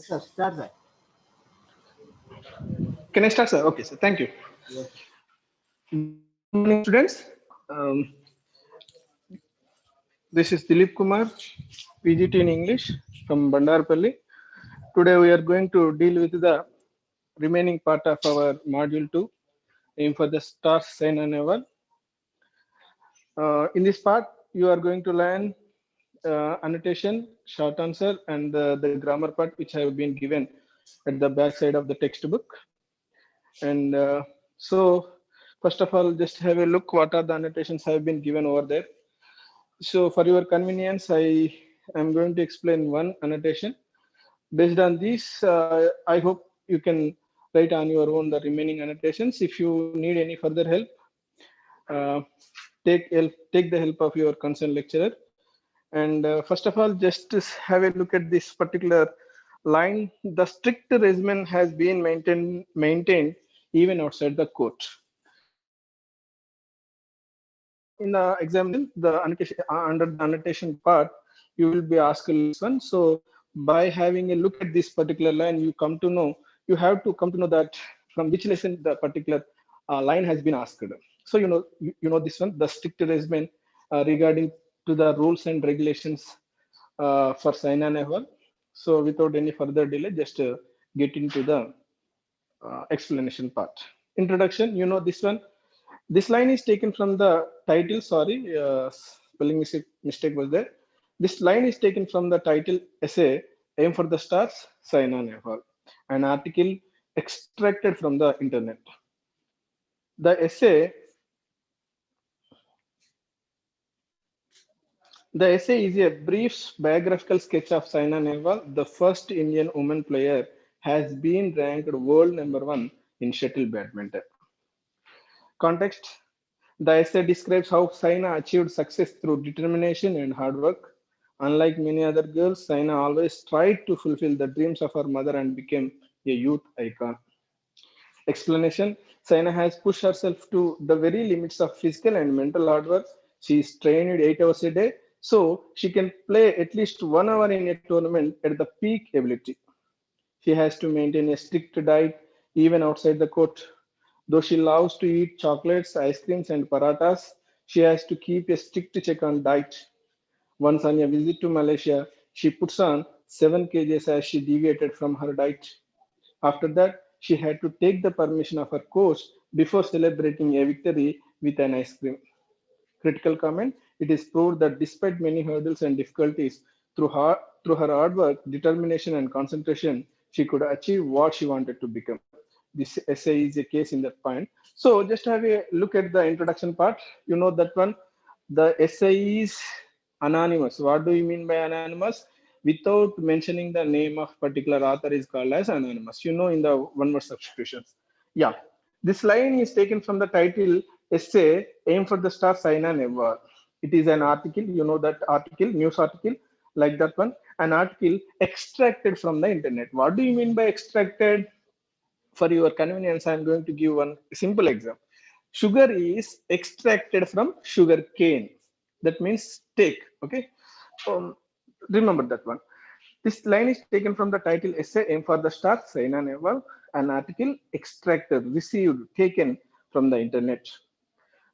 Sir, start that. Can I start, sir? Okay, sir. Thank you. Yes. Good morning, students. This is T.DILEEP Kumar, PGT in English from Bandarupally. Today we are going to deal with the remaining part of our module 2, aim for the stars, sign and eval. In this part, you are going to learn annotation, short answer, and the grammar part, which have been given at the back side of the textbook. And so, first of all, just have a look what are the annotations have been given over there. So for your convenience, I am going to explain one annotation. Based on this, I hope you can write on your own the remaining annotations. If you need any further help, uh, take the help of your concerned lecturer. And first of all, just to have a look at this particular line. The strict regimen has been maintained even outside the court. In the examination, the annotation under the annotation part, you will be asked this one. So by having a look at this particular line, you have to come to know that from which lesson the particular line has been asked. So you know this one, the strict regimen regarding to the rules and regulations for sign and eval. So without any further delay, just get into the explanation part. Introduction, you know this one. This line is taken from the title. Sorry, spelling mistake was there. This line is taken from the title essay, Aim for the Stars, Sign and Eval, an article extracted from the internet. The essay is a brief biographical sketch of Saina Nehwal, the first Indian woman player, has been ranked world #1 in shuttle badminton. Context: the essay describes how Saina achieved success through determination and hard work. Unlike many other girls, Saina always tried to fulfill the dreams of her mother and became a youth icon. Explanation: Saina has pushed herself to the very limits of physical and mental hard work. She is trained 8 hours a day, so she can play at least 1 hour in a tournament at the peak ability. She has to maintain a strict diet even outside the court. Though she loves to eat chocolates, ice creams, and parathas, she has to keep a strict check on diet. Once on a visit to Malaysia, she puts on 7 kgs as she deviated from her diet. After that, she had to take the permission of her coach before celebrating a victory with an ice cream. Critical comment: it is proved that despite many hurdles and difficulties, through her hard work, determination, and concentration, she could achieve what she wanted to become. This essay is a case in that point. So just have a look at the introduction part. You know that one. The essay is anonymous. What do you mean by anonymous? Without mentioning the name of particular author is called as anonymous. You know, in the one word substitutions. Yeah, this line is taken from the title essay Aim for the Star, Sign and Eval. It is an article. You know that article, news article, like that one. An article extracted from the internet. What do you mean by extracted? For your convenience, I'm going to give one simple example. Sugar is extracted from sugar cane. That means take. Okay. Um, Remember that one. This line is taken from the title essay Aim for the Star, Sign and Eval, an article extracted, received, taken from the internet.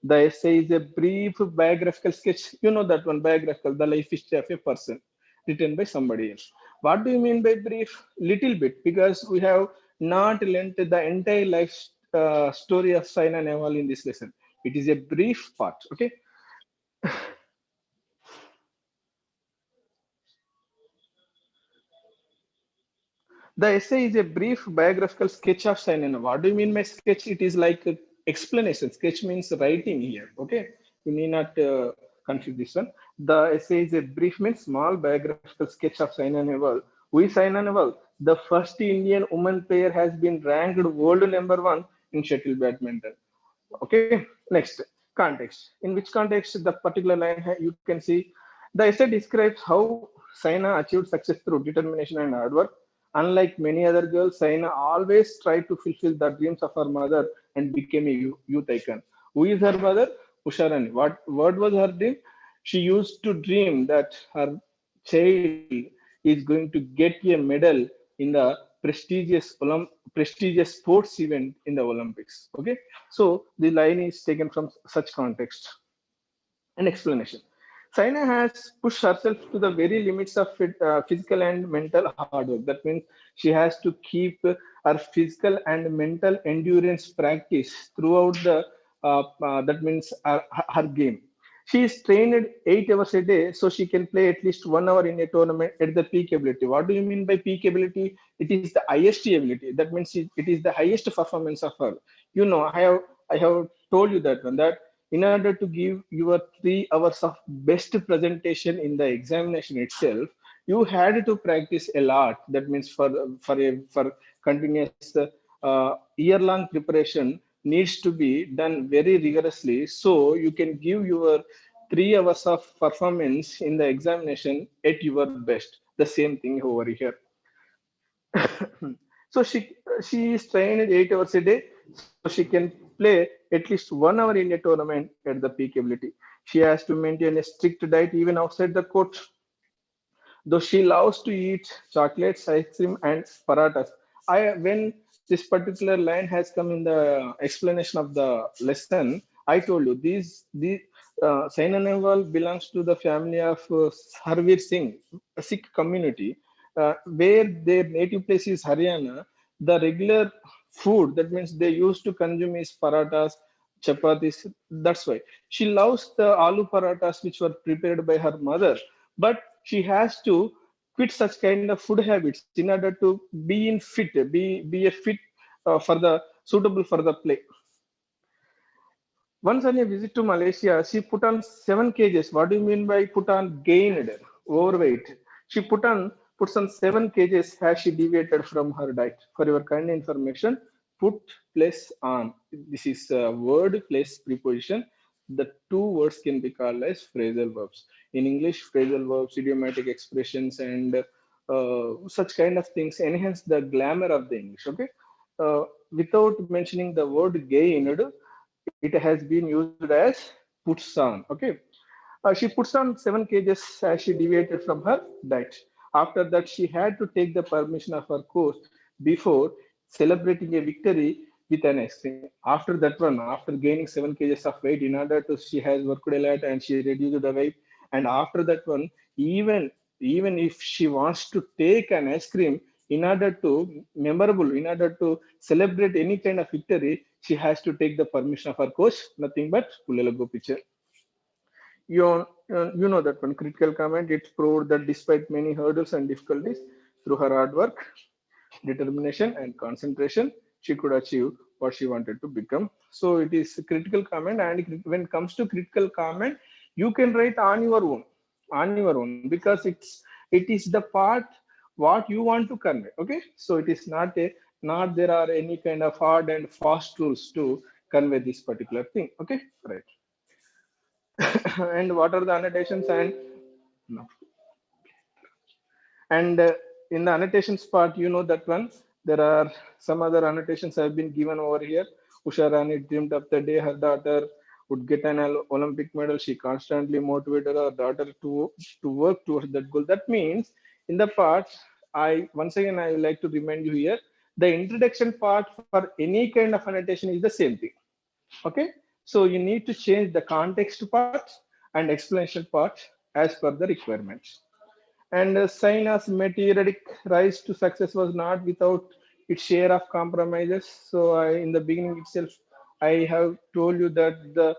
The essay is a brief biographical sketch. You know that one, biographical, the life history of a person written by somebody else. What do you mean by brief? Little bit, because we have not learnt the entire life story of Saina Nehwal in this lesson. It is a brief part. Okay. The essay is a brief biographical sketch of Saina. What do you mean by sketch? It is like a explanation. Sketch means writing here. Okay, you need not confuse this one. The essay is a brief means small biographical sketch of Saina Nehwal. Who is Saina Nehwal? The first Indian woman player has been ranked world #1 in shuttle badminton. Okay, next context. In which context the particular line you can see the essay describes how Saina achieved success through determination and hard work. Unlike many other girls, Saina always tried to fulfill the dreams of her mother and became a youth icon. Who is her mother? Usharani. What was her dream? She used to dream that her child is going to get a medal in in the prestigious sports event in the Olympics. Okay, so the line is taken from such context. An explanation. Saina has pushed herself to the very limits of physical and mental hard work. That means she has to keep her physical and mental endurance practice throughout the that means her game. She is trained 8 hours a day, so she can play at least 1 hour in a tournament at the peak ability. What do you mean by peak ability? It is the highest ability. That means it is the highest performance of her. You know, I have told you that one that in order to give your 3 hours of best presentation in the examination itself, you had to practice a lot. That means for continuous year-long preparation needs to be done very rigorously, so you can give your 3 hours of performance in the examination at your best. The same thing over here. So she is trained 8 hours a day, so she can play at least 1 hour in a tournament at the peak ability. She has to maintain a strict diet even outside the court. Though she loves to eat chocolates, ice cream, and paratas. When this particular line has come in the explanation of the lesson, I told you these Saina Nehwal belongs to the family of Harveer Singh, a Sikh community, where their native place is Haryana. The regular food, that means they used to consume is paratas, chapatis. That's why she loves the aloo paratas which were prepared by her mother, but she has to quit such kind of food habits in order to be in fit, be a fit for the suitable for the play. Once on a visit to Malaysia, she put on 7 kgs. What do you mean by put on? Gained, overweight. She puts on 7 kgs as she deviated from her diet. For your kind information, put plus on. This is a word plus preposition. The two words can be called as phrasal verbs. In English, phrasal verbs, idiomatic expressions, and such kind of things enhance the glamour of the English. Okay, without mentioning the word gained, it has been used as puts on. Okay, she puts on 7 kgs as she deviated from her diet. After that, she had to take the permission of her coach before celebrating a victory with an ice cream. After that one, after gaining 7 kgs of weight, in order to she has worked a lot and she reduced the weight. And after that one, even if she wants to take an ice cream in order to memorable, in order to celebrate any kind of victory, she has to take the permission of her coach, nothing but Pulelago picture. You know that one critical comment. It's proved that despite many hurdles and difficulties, through her hard work, determination, and concentration, she could achieve what she wanted to become. So it is a critical comment, and when it comes to critical comment, you can write on your own, because it is the part what you want to convey. Okay, so it is not there are any kind of hard and fast rules to convey this particular thing. Okay, right. And what are the annotations and no. And in the annotations part, you know that one, there are some other annotations have been given over here. Usha Rani dreamed of the day her daughter would get an Olympic medal. She constantly motivated her daughter to work towards that goal. That means in the part, once again I would like to remind you here, the introduction part for any kind of annotation is the same thing. Okay, so you need to change the context part and explanation part as per the requirements. And China's meteoric rise to success was not without its share of compromises. So, in the beginning itself, I have told you that the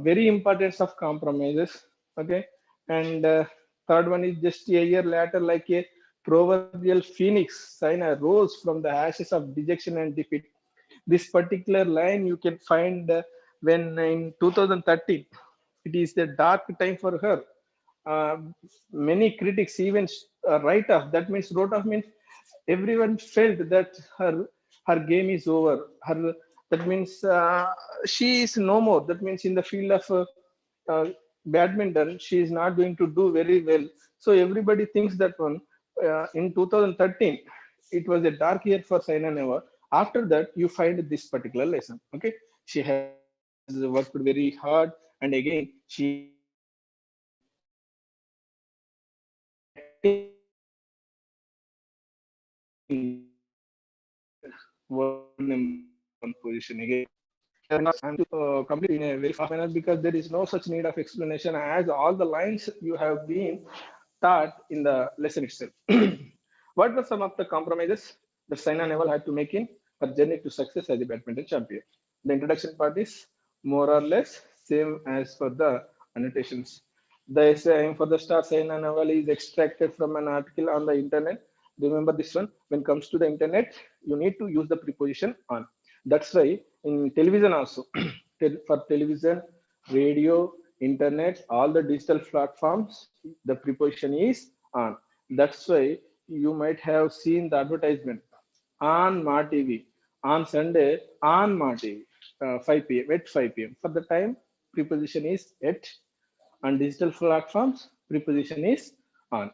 very importance of compromises. Okay, and third one is just a year later, like a proverbial phoenix, China rose from the ashes of dejection and defeat. This particular line you can find when in 2013. It is the dark time for her. uh, Many critics even write off. That means wrote off means everyone felt that her game is over. Her That means she is no more. That means in the field of uh, badminton, she is not going to do very well. So everybody thinks that one. In 2013, it was a dark year for Saina Nehwal. After that, you find this particular lesson. Okay, she has worked very hard, and again she has attain the goal. That means she has achieved what she wanted to achieve. world number one position again. I'm to complete in a very fast manner because there is no such need of explanation as all the lines you have been taught in the lesson itself. What were some of the compromises that Saina Nehwal had to make in her journey to success as a badminton champion? The introduction part is more or less same as for the annotations. The essay aim for the star Saina Nehwal is extracted from an article on the internet. Remember this one, when it comes to the internet, you need to use the preposition on. That's why in television also, for television, radio, internet, all the digital platforms, the preposition is on. That's why you might have seen the advertisement on Ma TV on Sunday on Ma TV, 5 p.m. at 5 p.m. For the time, preposition is at. On digital platforms, preposition is on,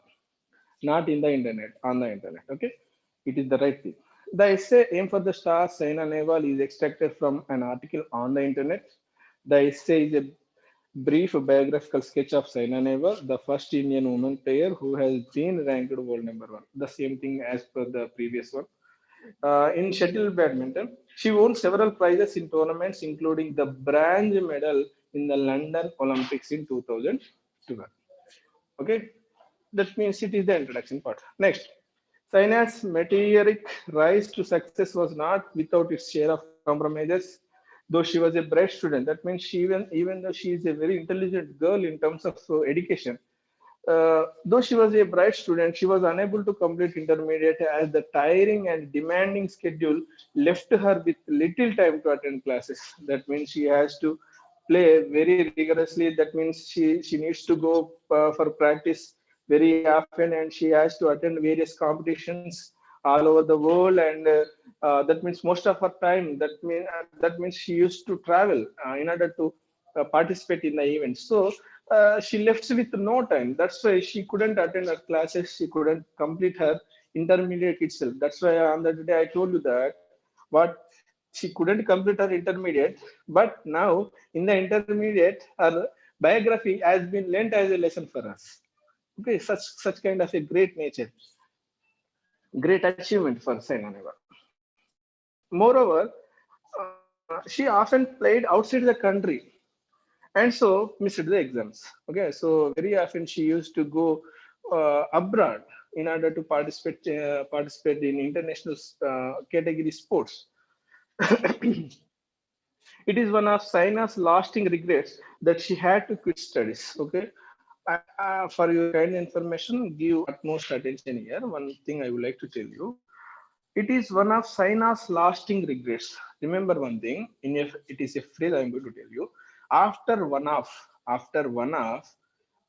not in the internet, on the internet. Okay, it is the right thing. The essay aim for the star Saina Nehwal is extracted from an article on the internet. The essay is a brief biographical sketch of Saina Nehwal, the first Indian woman player who has been ranked world number one. The same thing as per the previous one. In shuttle badminton, she won several prizes in tournaments, including the bronze medal in the London Olympics in 2012. Okay, that means it is the introduction part. Next, China's meteoric rise to success was not without its share of compromises. Though she was a bright student, that means she even though she is a very intelligent girl in terms of education, though she was a bright student, she was unable to complete intermediate as the tiring and demanding schedule left her with little time to attend classes. That means she has to play very rigorously. That means she needs to go for practice very often, and she has to attend various competitions all over the world. And that means most of her time. That means she used to travel in order to participate in the event. So she left with no time. That's why she couldn't attend her classes. She couldn't complete her intermediate itself. That's why on that day I told you that what she couldn't complete her intermediate, but now in the intermediate, her biography has been lent as a lesson for us. Okay, such kind of a great nature, great achievement for Saina Nehwal. Moreover, she often played outside the country and so missed the exams. Okay, so very often she used to go abroad in order to participate in international category sports. It is one of Saina's lasting regrets that she had to quit studies. Okay, for your kind information, give utmost attention here. One thing I would like to tell you. It is one of Saina's lasting regrets. Remember one thing, it is a phrase I'm going to tell you. After one of,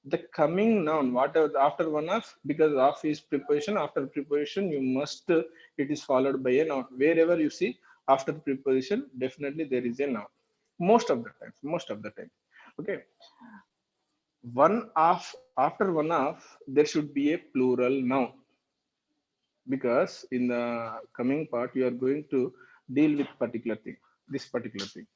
the coming noun, whatever after one of, because of is preposition, after preposition, you must, it is followed by a noun. Wherever you see after preposition, definitely there is a noun. Most of the time. Okay. One of, after one of, there should be a plural noun because in the coming part you are going to deal with particular thing, this particular thing.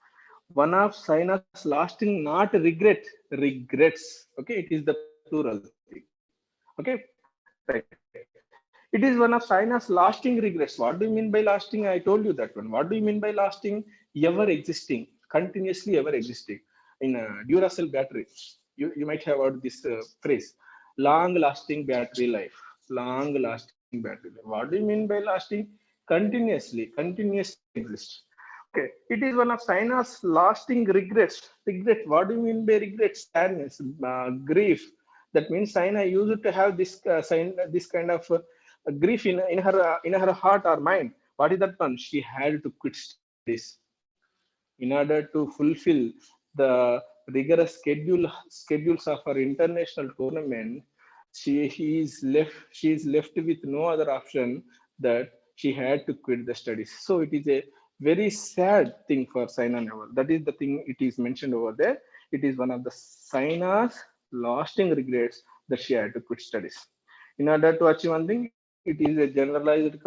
One of Saina's lasting, not regret, regrets. Okay, it is the plural thing. Okay, right. It is one of Saina's lasting regrets. What do you mean by lasting? I told you that one. What do you mean by lasting? Ever existing, continuously ever existing. In Duracell battery, you might have heard this phrase, long lasting battery life. Long lasting battery life. What do you mean by lasting? Continuously exist. Okay, it is one of China's lasting regrets. Regret. What do you mean by regret? Sadness, grief. That means China used to have this kind of grief in her heart or mind. What is that one? She had to quit studies in order to fulfill the rigorous schedules of her international tournament. She is left with no other option that she had to quit the studies. So it is a very sad thing for Saina Nehwal. That is the thing it is mentioned over there. It is one of the Saina's lasting regrets that she had to quit studies. In order to achieve one thing, it is a generalized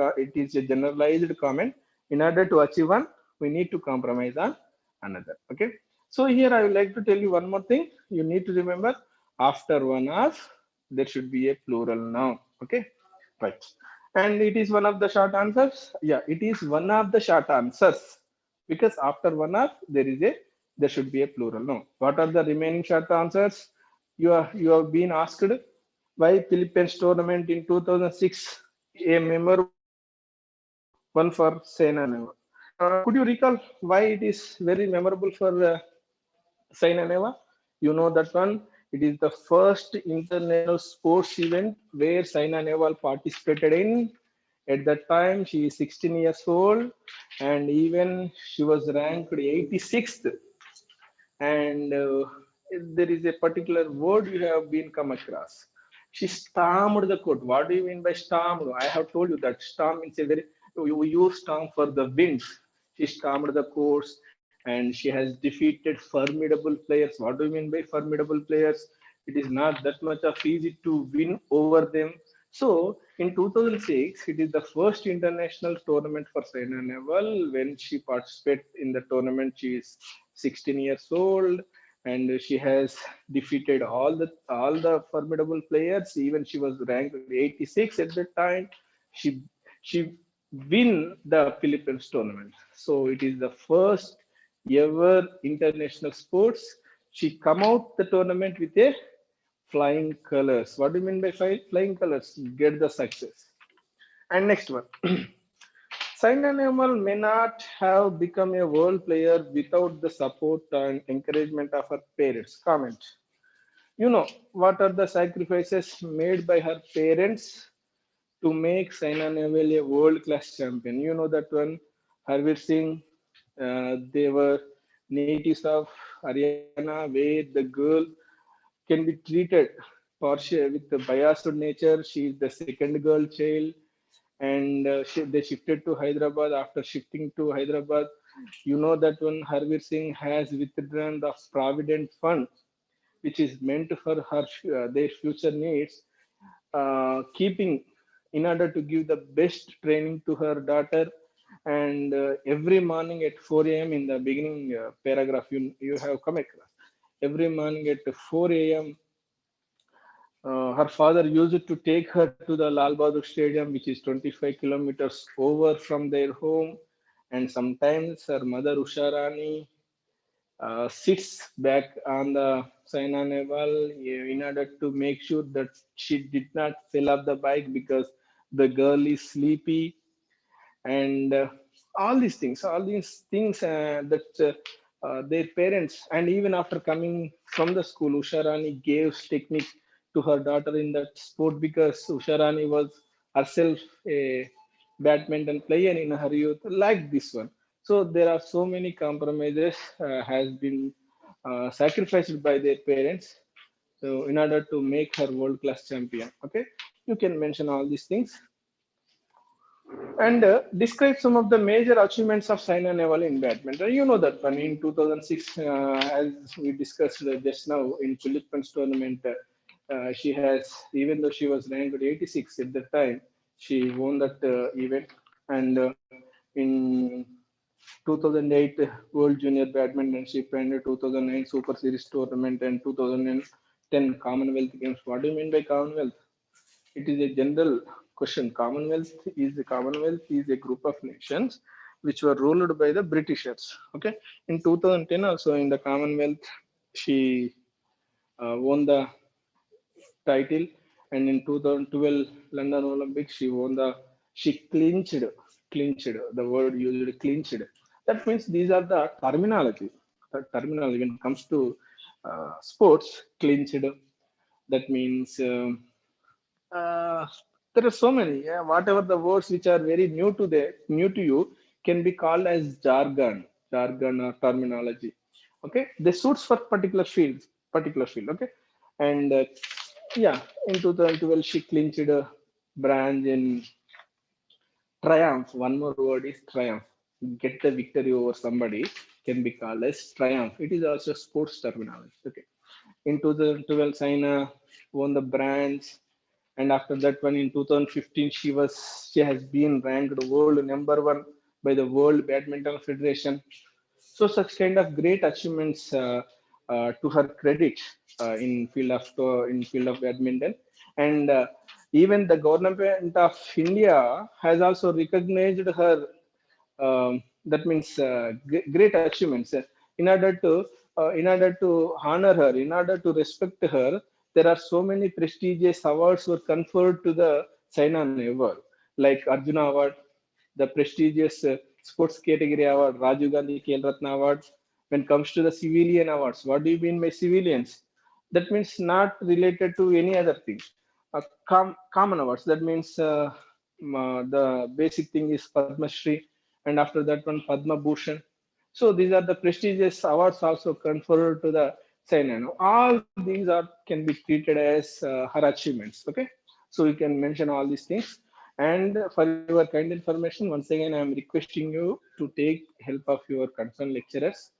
comment. In order to achieve one, we need to compromise on another. Okay, so here I would like to tell you one more thing. You need to remember, after one of, there should be a plural noun. Okay, right. And it is one of the short answers. Yeah, it is one of the short answers because after one of there should be a plural. No. What are the remaining short answers? You have been asked why Philippines tournament in 2006 a memorable one for Saina Nehwal. Could you recall why it is very memorable for Saina Nehwal? You know that one. It is the first international sports event where Saina Nehwal participated in. At that time, she is 16 years old, and even she was ranked 86th. And there is a particular word you have been come across. She stormed the court. What do you mean by stormed? I have told you that storm means a very you use storm for the winds. She stormed the courts and she has defeated formidable players. What do you mean by formidable players? It is not that much of easy to win over them. So in 2006, it is the first international tournament for Saina Nehwal. When she participated in the tournament, she is 16 years old, and she has defeated all the formidable players. Even she was ranked 86 at that time. She win the Philippines tournament. So it is the first ever international sports. She come out the tournament with a flying colors. What do you mean by flying colors? Get the success. And next one. Saina Nehwal may not have become a world player without the support and encouragement of her parents. Comment. You know, what are the sacrifices made by her parents to make Saina Nehwal a world class champion? You know that one, Harveer Singh, they were natives of Haryana, where the girl can be treated partial with the biased nature. She is the second girl child, and they shifted to Hyderabad. After shifting to Hyderabad, you know that one Harveer Singh has withdrawn the Provident Fund, which is meant for their future needs, keeping in order to give the best training to her daughter. And every morning at 4 a.m. in the beginning paragraph, you have come across. Every morning at 4 a.m., her father used to take her to the Lal Bahadur Stadium, which is 25 kilometers over from their home. And sometimes her mother, Usha Rani, sits back on the Saina Nehwal in order to make sure that she did not fill up the bike because the girl is sleepy. And all these things that their parents, and even after coming from the school, Usharani gave technique to her daughter in that sport because Usharani was herself a badminton player in her youth, like this one. So there are so many compromises has been sacrificed by their parents, so in order to make her world class champion. Okay, you can mention all these things and describe some of the major achievements of Saina Nehwal in badminton. You know that one in 2006, as we discussed just now in Philippines tournament, she has, even though she was ranked 86 at the time, she won that event. And in 2008 World Junior Badmintonship and 2009 Super Series tournament and 2010 Commonwealth Games. What do you mean by Commonwealth? It is a general question. Commonwealth is a group of nations which were ruled by the Britishers. Okay. In 2010 also in the Commonwealth, she won the title, and in 2012 London Olympics she clinched the word used clinched. That means these are the terminology. The terminology when it comes to sports, clinched. That means. Uh, there are so many. Yeah, whatever the words which are very new to you can be called as jargon or terminology. Okay, they suits for particular field. Okay, and yeah, in 2012 she clinched a branch in triumph. One more word is triumph. Get the victory over somebody can be called as triumph. It is also sports terminology. Okay, in 2012 Saina won the branch, and after that one in 2015 she has been ranked world number one by the World Badminton Federation. So such kind of great achievements to her credit in field of badminton. And Even the government of India has also recognized her, that means great achievements. In order to honor her, in order to respect her, there are so many prestigious awards were conferred to the Saina Nehwal, like Arjuna Award, the prestigious sports category award, Rajiv Gandhi Khel Ratna Award. When it comes to the civilian awards, what do you mean by civilians? That means not related to any other thing. Common awards. That means the basic thing is Padma Shri, and after that one Padma Bhushan. So these are the prestigious awards also conferred to the Saina. All these are can be treated as her achievements. Okay, so you can mention all these things. And for your kind information, once again, I am requesting you to take help of your concerned lecturers.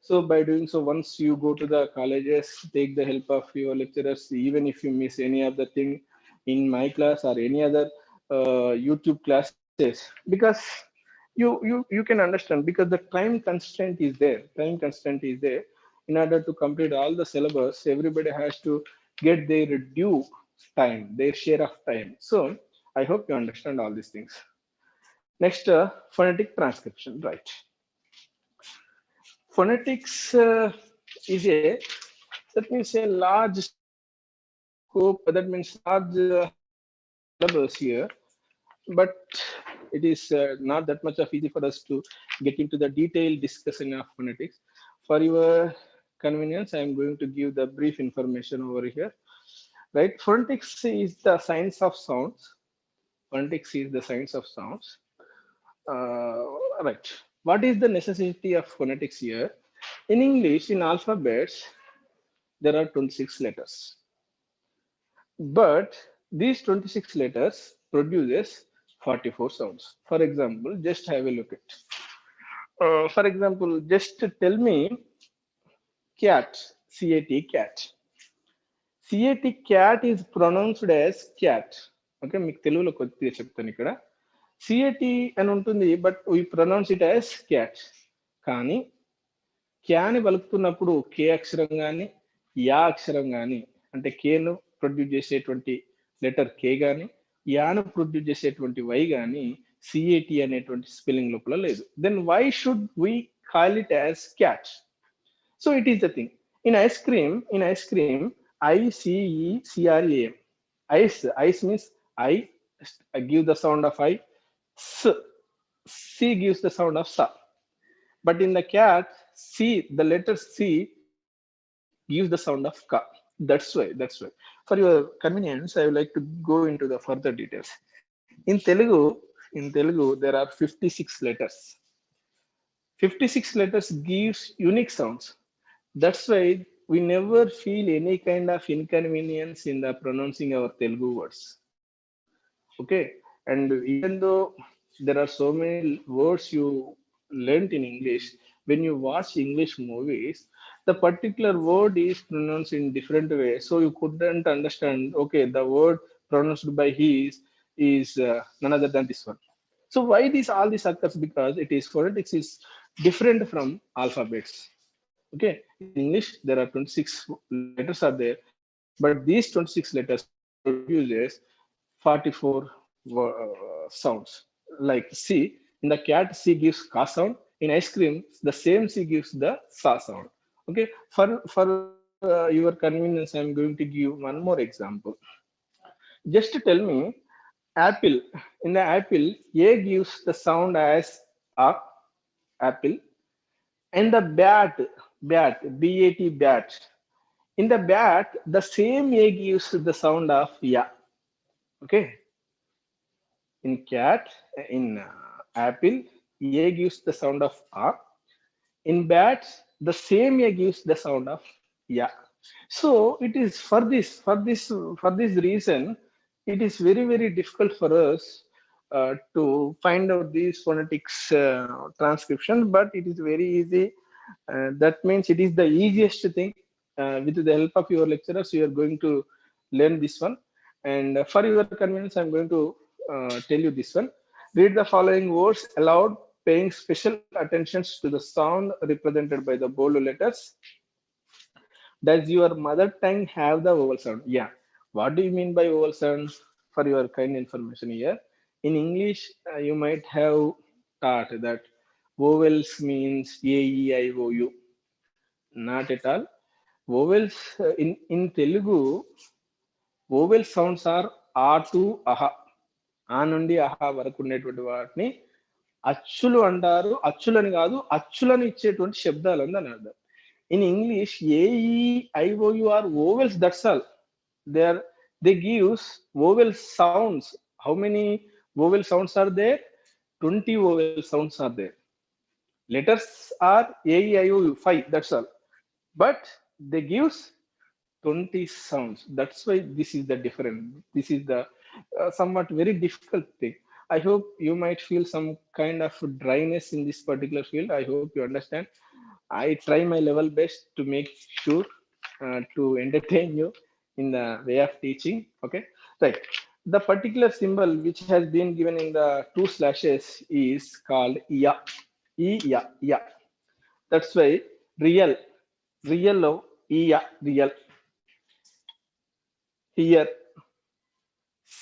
So by doing so, once you go to the colleges, take the help of your lecturers, even if you miss any of the thing in my class or any other YouTube classes, because you can understand, because the time constraint is there. Time constraint is there. In order to complete all the syllabus, everybody has to get their due time, their share of time. So I hope you understand all these things. Next, phonetic transcription, right? Phonetics is a, that means a large scope, that means large syllabus here, but it is not that much of easy for us to get into the detailed discussion of phonetics. For your convenience, I am going to give the brief information over here. Right, phonetics is the science of sounds. Phonetics is the science of sounds. Right. What is the necessity of phonetics here? In English, in alphabets, there are 26 letters, but these 26 letters produces 44 sounds. For example, just have a look at. For example, just tell me cat, cat, cat. Cat is pronounced as cat. Okay, మీకు తెలుగులో కొద్దిగా చెప్తాను ఇక్కడ. C A T అని ఉంటుంది, but we pronounce it as cat. కానీ క్యాని పలుకుతున్నప్పుడు కే అక్షరం కానీ యా అక్షరం కానీ, అంటే కేను ప్రొడ్యూస్ చేసేటువంటి లెటర్ కే కానీ యాను ప్రొడ్యూస్ చేసేటువంటి వై కానీ సిఏటి అనేటువంటి స్పెల్లింగ్ లోపల లేదు. Then why should we call it as cat? So it is the thing. In ice cream, ICECRAM. Ice means I give the sound of I. C gives the sound of sa. But in the cat, the letter C gives the sound of ka. That's why. For your convenience, I would like to go into the further details. In Telugu, there are 56 letters. 56 letters gives unique sounds. That's why we never feel any kind of inconvenience in the pronouncing our Telugu words. Okay, and even though there are so many words you learnt in English, when you watch English movies, the particular word is pronounced in different way, so you couldn't understand. Okay, the word pronounced by he is none other than this one. So why this all this occurs? Because it is phonetics is different from alphabets. Okay, in English there are 26 letters are there, but these 26 letters produces 44 sounds. Like C, in the cat, C gives ka sound. In ice cream, the same C gives the sa sound. Okay, for your convenience, I'm going to give one more example. Just tell me, apple. In the apple, A gives the sound as a, apple, and the bat, in the bat, the same A gives the sound of ya. Okay, in cat, in apple, A gives the sound of a. In bat, the same A gives the sound of ya. So it is for this reason, it is very difficult for us to find out these phonetics transcription, but it is very easy. That means it is the easiest thing. With the help of your lecturers, you are going to learn this one. And for your convenience, I'm going to tell you this one. Read the following words aloud, paying special attention to the sound represented by the bold letters. Does your mother tongue have the vowel sound? Yeah. What do you mean by vowel sound? for your kind information here. In English, you might have taught that vowels means A, E, I, O, U. Not at all. Vowels in Telugu, vowel sounds are A to aha. ఆ నుండి ఆహా వరకు ఉండేటువంటి వాటిని అచ్చులు అంటారు. అచ్చులని కాదు, అచ్చులను ఇచ్చేటువంటి శబ్దాలు అని అర్థం. In English, A, E, I, O, U are vowels. That's all. They gives vowel sounds. How many vowel sounds are there? 20 vowel sounds are there. Letters are A, E, I, O, U, 5. That's all. But they gives 20 sounds. That's why this is the difference. This is the somewhat very difficult thing. I hope you might feel some kind of dryness in this particular field. I hope you understand. I try my level best to make sure to entertain you in the way of teaching. Okay, right. The particular symbol which has been given in the two slashes is called ya. Ya, ya. That's why real, real, ya, real. Here,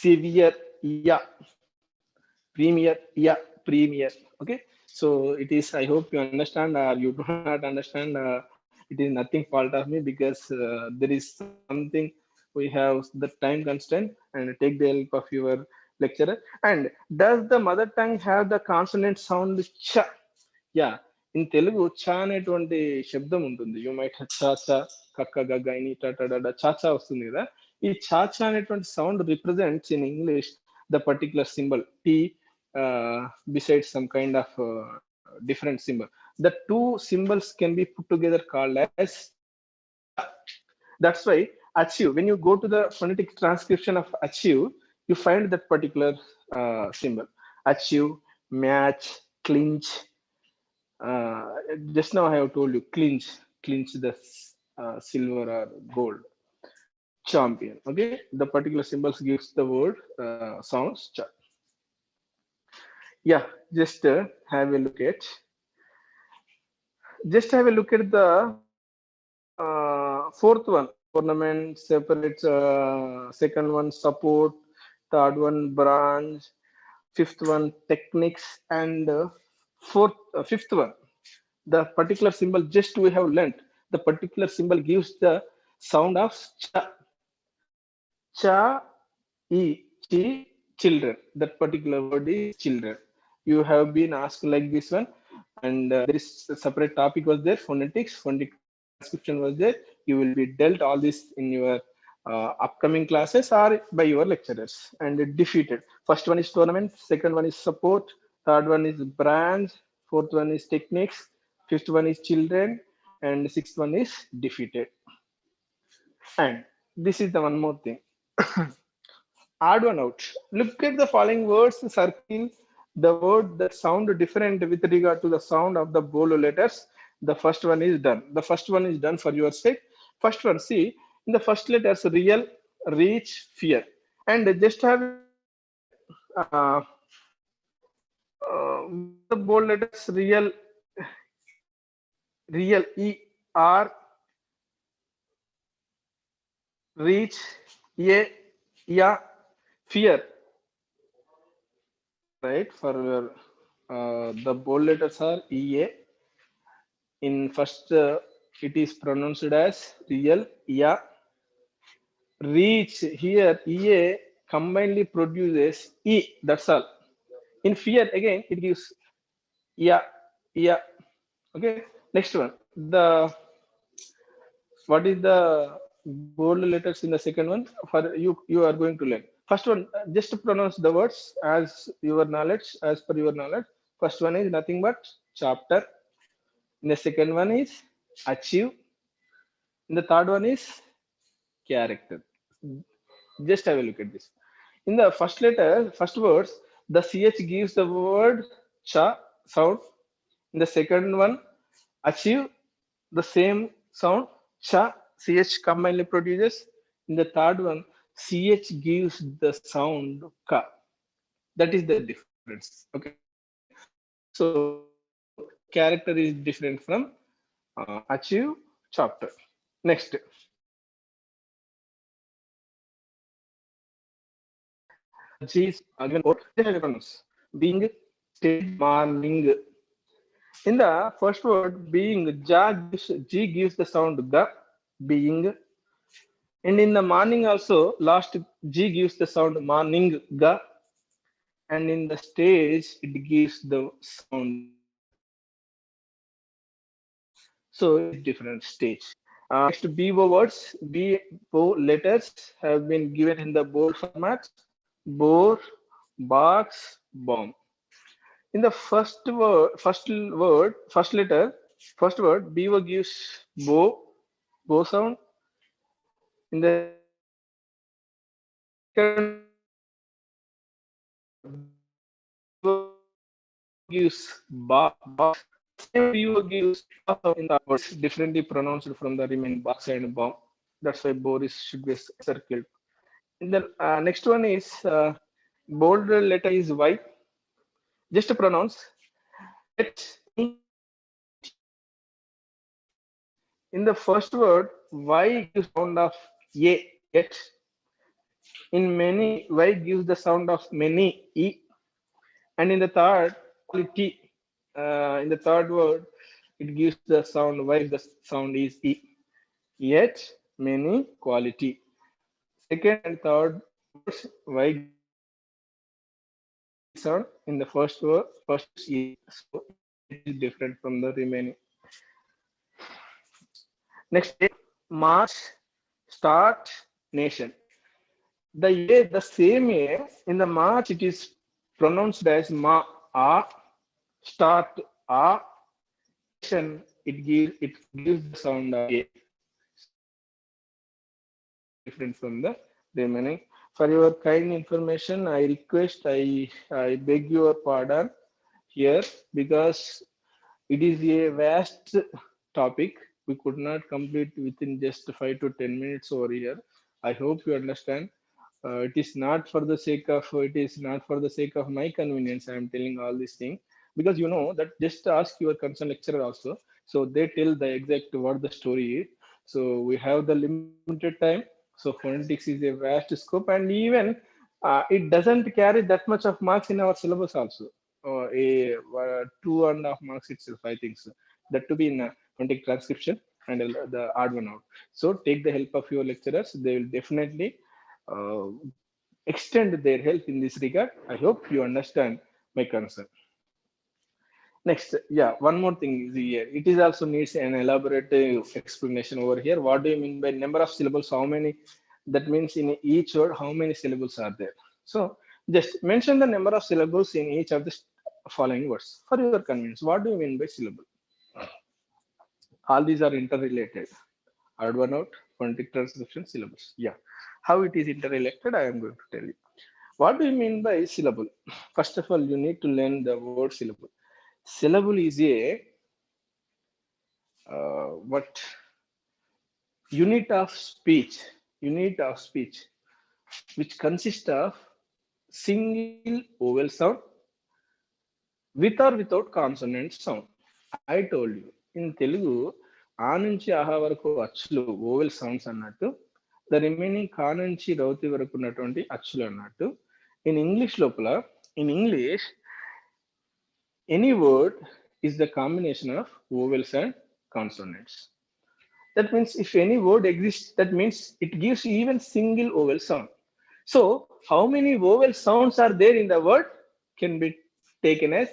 severe, yeah, premier, yeah, premier. Okay, so it is. I hope you understand, or you do not understand. It is nothing fault of me, because there is something we have the time constraint and take the help of your lecturer. And does the mother tongue have the consonant sound cha? Yeah, in Telugu, cha అనేటువంటి శబ్దం ఉంటుంది. You might have cha cha, kakka gagga ini ta ta da da cha cha వస్తుంది కదా. ఈ cha cha అనేటువంటి sound represents in English the particular symbol T besides some kind of different symbol. The two symbols can be put together called as cha. That's why achieve. When you go to the phonetic transcription of achieve, you find that particular symbol. Achieve, match, clinch. Uh, just now I have told you clinch the silver or gold. Champion. Okay, the particular symbols gives the word sounds. Yeah, just have a look at. Just have a look at the fourth one. Tournament separates. Second one support. Third one branch. Fifth one techniques, and fifth one, the particular symbol just we have learnt. The particular symbol gives the sound of cha. Cha, e, chi, children. That particular word is children. You have been asked like this one, and there is a separate topic was there, phonetics, phonetic transcription was there. You will be dealt all this in your upcoming classes or by your lecturers. And defeated. First one is tournament, second one is support, third one is branch, fourth one is techniques, fifth one is children, and sixth one is defeated. And this is the one more thing. Add one out. Look at the following words, circle the word that sound different with regard to the sound of the bolo letters. The first one is done. The first one is done for your sake. First one, see, in the first letters, real, reach, fear. And just have a look at the bold letters, real, real, E, R, reach, A, yeah, fear. Right, for your the bold letters are EA. In first, it is pronounced as real, yeah. Reach, here, EA combinedly produces E, that's all. In fear, again, it gives yeah, yeah. Okay, next one. What is the bold letters in the second one? For you are going to learn. First one, just to pronounce the words as your knowledge, as per your knowledge. First one is nothing but chapter. In the second one is achieve. In the third one is character. Just have a look at this. In the first letter, first words, the CH gives the word cha sound. In the second one, achieve, the same sound cha, CH combinedly produces. In the third one, CH gives the sound ka. That is the difference. Okay, so character is different from achieve chapter. Next, G is given word. Being, stage, morning. In the first word, being, G gives the sound the, being. And in the morning also, last G gives the sound morning, ga. And in the stage, it gives the sound the. So it is different stage. Next, BO words. BO letters have been given in the bold format. Bore, box, bomb. In the first word, BO gives bow sound. In the second word, BO gives box. Same BO gives ba sound in the words, differently pronounced from the remaining box and bomb. That's why Boris should be circled. And then next one is bold letter is Y. Just to pronounce yet in the first word, Y gives sound of A yet. In many, Y gives the sound of many E. And in the third, quality. In the third word, it gives the sound Y. The sound is E. Yet many quality. Second and third words, Y gives E sound. In the first word, first is E. So yet is different from the remaining. Next, March, start, nation. The A, the same A, in the March it is pronounced as ma, a, start, a, nation, it gives the sound of A. So it is different from the remaining. For your kind information, I beg your pardon here because it is a vast topic. We could not complete within just 5 to 10 minutes over here. I hope you understand. It is not for the sake of my convenience. I am telling all these things because you know that just ask your concerned lecturer also. So they tell the exact what the story is. So we have the limited time. So phonetics is a vast scope, and even it doesn't carry that much of marks in our syllabus also. A 2.5 marks itself, I think so. That to be in phonetic transcription and the odd one out. So take the help of your lecturers. They will definitely uh, extend their help in this regard. I hope you understand my concern. Next, yeah, one more thing is here. It is also needs an elaborate explanation over here. What do you mean by number of syllables? How many? That means in each word, how many syllables are there? So just mention the number of syllables in each of the following words for your convenience. What do you mean by syllable? All these are interrelated. Add one out, phonetic transcription, syllabus. Yeah. How it is interrelated, I am going to tell you. What do you mean by syllable? First of all, you need to learn the word syllable. Syllable is a what unit of speech, unit of speech, which consists of single vowel sound with or without consonant sound. I told you in Telugu, ఆ నుంచి ఆహా వరకు అచ్చులు vowel sounds అన్నట్టు, the remaining కా నుంచి రౌతి వరకు ఉన్నటువంటి అచ్చులు అన్నట్టు. ఇన్ ఇంగ్లీష్ లోపల, in English any word is the combination of vowels and consonants. That means if any word exists, that means it gives even single vowel sound. So how many vowel sounds are there in the word can be taken as,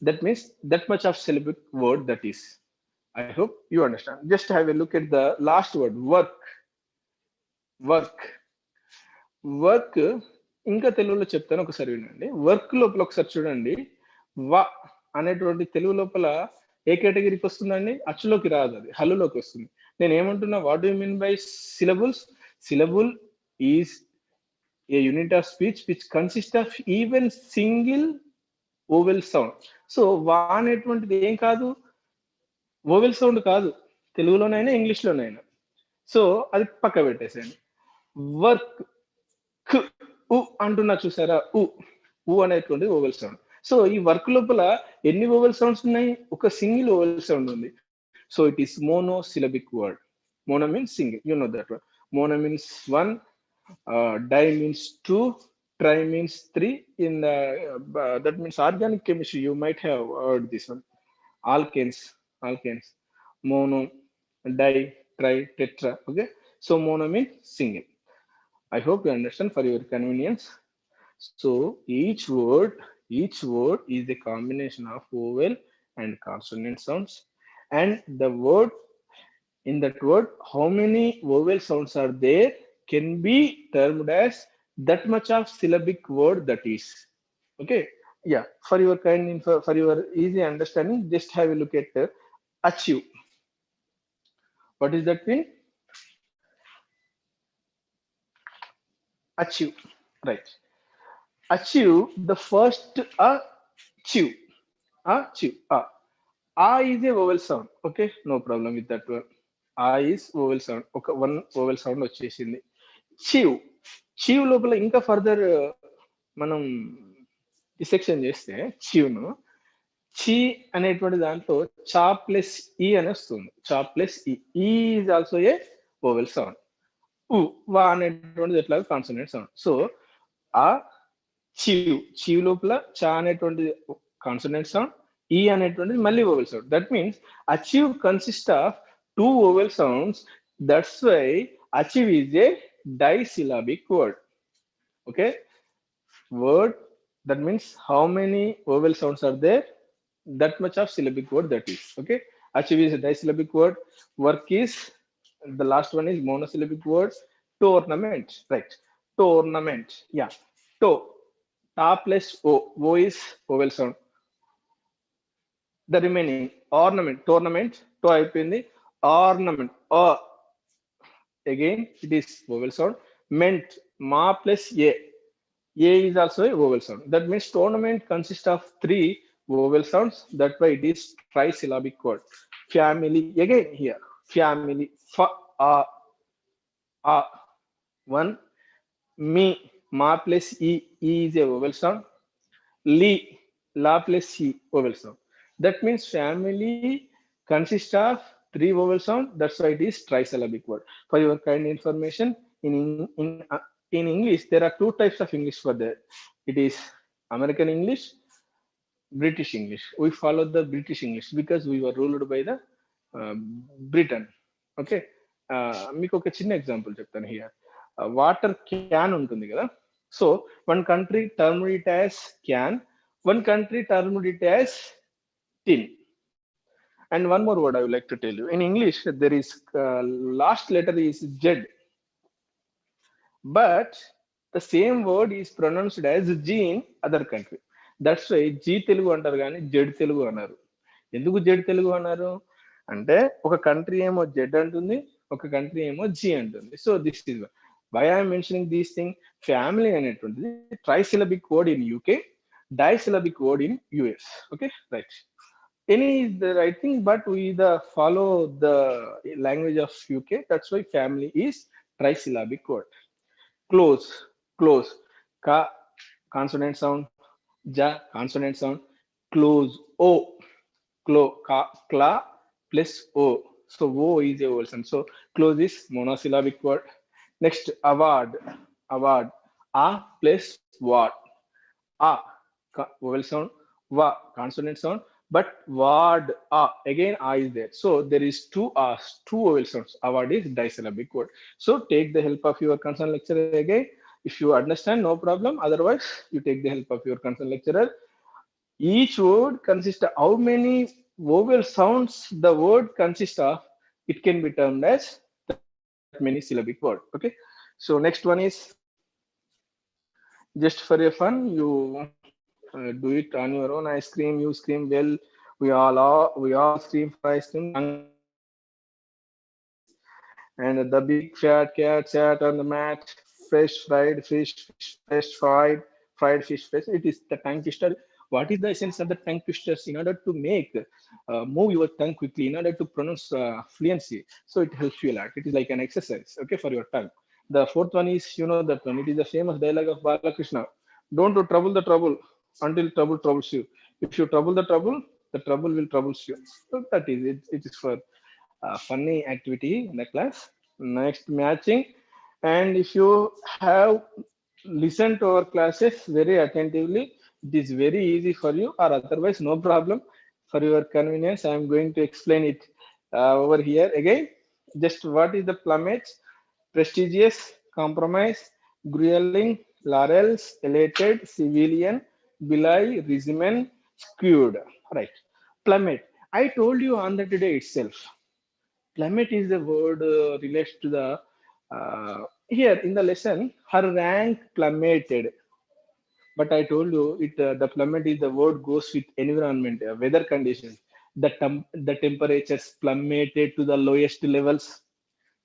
that means that much of syllabic word that is. I hope you understand. Just have a look at the last word, work. Work work ఇంకా తెలుగులో చెప్తాను, ఒకసారి వినండి. Work లోపల ఒకసారి చూడండి, వ అనేటువంటి తెలుగు లోపల ఏ కేటగిరీకి వస్తుందండి? అచ్చులోకి రాదు, అది హల్లులోకి వస్తుంది. నేను ఏమంటున్నా, what you mean by syllables? Syllable is a unit of speech which consist of even single vowel sound. So వా అనేటువంటిది ఏం కాదు, ఓవెల్ సౌండ్ కాదు, తెలుగులోనైనా ఇంగ్లీష్లోనైనా. సో అది పక్క పెట్టేసేయండి. వర్క్, ఖ, ఉ అంటున్నా చూసారా, ఉ అనేటువంటి ఓవెల్ సౌండ్. సో ఈ వర్క్ లోపల ఎన్ని ఓవెల్ సౌండ్స్ ఉన్నాయి? ఒక సింగిల్ ఓవెల్ సౌండ్ ఉంది. So it is monosyllabic word. Mono means single, you know that word. Mono means one, di means two, Tri means three. In the that means organic chemistry. You might have heard this one. Alkanes, alkanes. Mono, di, tri, tetra. Okay. So mono means single. I hope you understand for your convenience. So each word is a combination of vowel and consonant sounds. And the word in that word, how many vowel sounds are there can be termed as that much of syllabic word that is. Okay. Yeah. For your for your easy understanding, just have a look at achieve. What is that mean? Achieve. Right. Achieve the first chew. Chew. A is a vowel sound. Okay, no problem with that one. A is vowel sound. Okay, one vowel sound వచ్చేసింది. Chew. Chew లోపల ఇంకా further మనం dissection చేస్తే chew చి అనేటువంటి దాంట్లో చా plus ఈ అని వస్తుంది. చా plus e. E is also a vowel sound. ఉ వా అనేటువంటిది ఎట్లా కాన్సోనెంట్ సౌండ్. సో ఆ చీవ్ చీవ్ లోపల చా అనేటువంటిది కాన్సోనెంట్ సౌండ్, ఈ అనేటువంటిది మళ్ళీ vowel sound. That means achieve consist of two vowel sounds. That's why achieve is a disyllabic word. Okay. Word, that means how many vowel sounds are there, that much of syllabic word that is. Okay. Achieve is a disyllabic word. Work is, the last one is monosyllabic word. Tournament, right? Tournament. Yeah. To. Ta plus o. O is vowel sound. The remaining ornament. Tournament. To అయిపోయింది. Ornament. Again it is vowel sound. Meant. Ma plus a. A is also a vowel sound. That means tournament consists of three vowel sounds. That's why it is trisyllabic word. Family. Again here. Family. Fa, a. One. Me. Ma plus e. E is a vowel sound. Li. La plus e. Vowel sound. That means family consists of three vowel sound. That's why it is trisyllabic word. For your kind information, in English, there are two types of English for that. It is American English, British English. We follow the British English because we were ruled by the Britain. Okay. మీకు ఒక చిన్న example చెప్తాను here. Water can ఉంటుంది కదా. So one country termed it as can, one country termed it as tin. And one more word I would like to tell you. In English, there is last letter is Z, but the same word is pronounced as G in other country. That's why G Telugu అంటారు కానీ Z Telugu అన్నారు. ఎందుకు Z Telugu అన్నారు అంటే ఒక country ఏమో Z అంటుంది, ఒక కంట్రీ ఏమో జీ అంటుంది. So this is why I'm mentioning these thing. Family అనేటువంటిది trisyllabic word in UK, disyllabic word in US. Okay, right. Any is the right thing, but we follow the language of UK. That's why family is trisyllabic word. Close, close. Ka consonant sound, ja consonant sound. Close, o, ka, kla plus o. So o is a vowel sound. So close is monosyllabic word. Next, award, award. A plus what? A vowel sound, va consonant sound, but ward again a is there. So there is two a's, two vowel sounds. Award is disyllabic word. So take the help of your concerned lecturer again. If you understand, no problem. Otherwise, you take the help of your concerned lecturer. Each word consists of how many vowel sounds the word consists of. It can be termed as that many syllabic word. Okay. So next one is just for your fun. You do it on your own. Ice cream, you scream well. We all scream for ice cream. And the big fat cat sat on the mat. Fresh fried fish, fresh fried fish, fresh. It is the tongue twister. What is the essence of the tongue twisters? In order to make move your tongue quickly, in order to pronounce fluency, so it helps you a lot. It is like an exercise, okay, for your tongue. The fourth one is, you know that one. It is the famous dialogue of Balakrishna. Don't trouble the trouble until trouble troubles you. If you trouble the trouble will troubles you. So that is it. It is for funny activity in the class. Next, matching. And if you have listen to our classes very attentively. It is very easy for you, or otherwise, no problem. For your convenience, I am going to explain it over here again. Just what is the plumage? Prestigious, compromise, grueling, laurels, elated, civilian, belay, regimen, skewed. Right. Plummet. I told you on that day itself. Plummet is the word relates to the here in the lesson. Her rank plummeted, but I told you it the plummet is the word goes with environment, weather conditions. The temperatures plummeted to the lowest levels.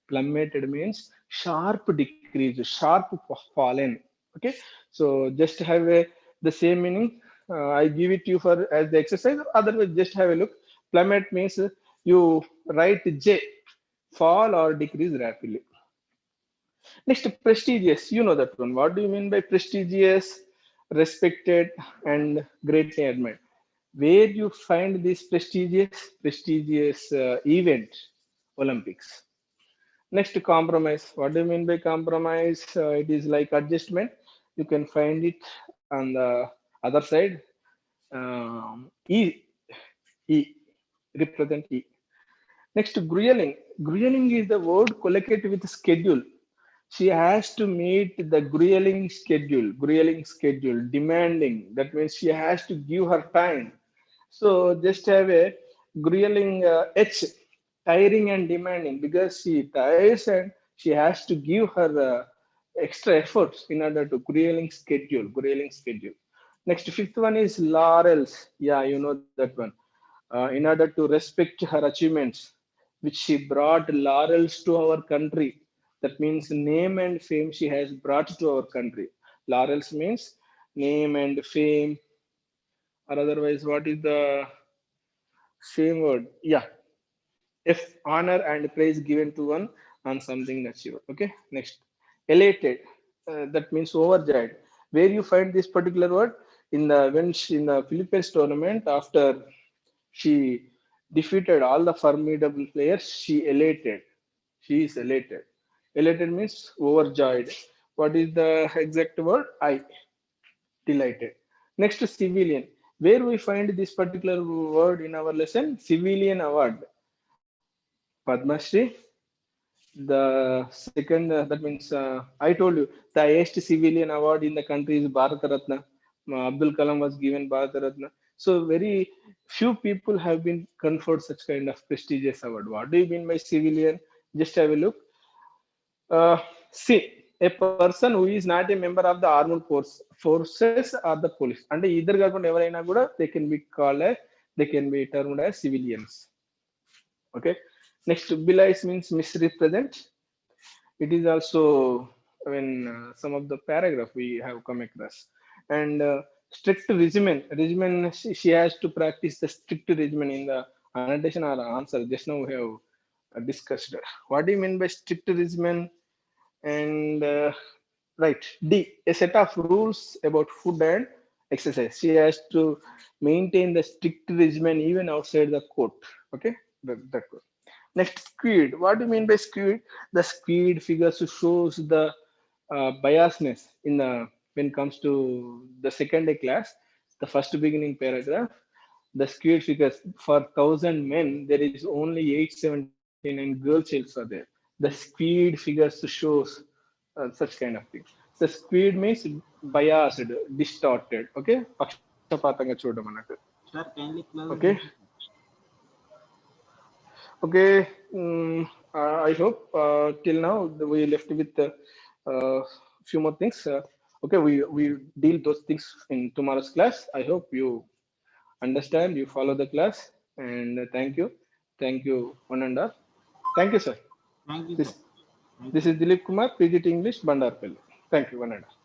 Plummeted means sharp decrease, sharp fallen. Okay, so just have a the same meaning. I give it to you for as the exercise. Otherwise, just have a look. Plummet means you write J, fall or decrease rapidly. Next, prestigious. You know that one. What do you mean by prestigious? Respected and greatly admired. Where you find this prestigious event, Olympics. Next, compromise. What do you mean by compromise? It is like adjustment. You can find it on the other side. E, E, represent E. Next, grueling. Grueling is the word collocated with schedule. She has to meet the grueling schedule, demanding. That means she has to give her time. So just have a grueling H, tiring and demanding, because she tires and she has to give her extra efforts in order to grueling schedule. Next, fifth one is laurels. Yeah, you know that one. In order to respect her achievements, which she brought laurels to our country. That means name and fame she has brought to our country. Laurels means name and fame, or otherwise, what is the same word? Yeah, if honor and praise given to one on something achieved. Okay, next, elated. That means overjoyed. Where you find this particular word in the in the Philippines tournament after she defeated all the formidable players. She elated. She is elated. Elated means overjoyed. What is the exact word? I delighted. Next to civilian. Where we find this particular word in our lesson? Civilian award. Padma Shri. The second, that means I told you the highest civilian award in the country is Bharat Ratna. Abdul Kalam was given Bharat Ratna. So very few people have been conferred such kind of prestigious award. What do you mean by civilian? Just have a look. See, a person who is not a member of the armed forces or the police. And either government ఎవరైనా కూడా they can be called as, they can be termed as civilians. Okay. Next, belies means misrepresent. It is also when some of the paragraph we have come across. And strict regimen, she has to practice the strict regimen in the annotation or answer. Just now we have discussed. What do you mean by strict regimen? And right, D, a set of rules about food and exercise. She has to maintain the strict regimen even outside the court. Okay, that good. Next, squid. What do you mean by squid? The squid figures shows the biasness in the when it comes to the second day class, the first beginning paragraph. The squid figures for 1,000 men there is only 879 girl childs are there. The squid figures shows such kind of things. The squid means biased, distorted. Okay, పక్షపాతంగా చూడడం అన్నట్టు. Sir, kindly close Okay. the Okay, I hope till now we left with few more things. Okay, we deal those things in tomorrow's class. I hope you understand, you follow the class, and thank you, one and all. Thank you, sir. Thank you, sir. This Thank this you. is Dilip Kumar, PGT English, Bandarupally. Thank you, one and all.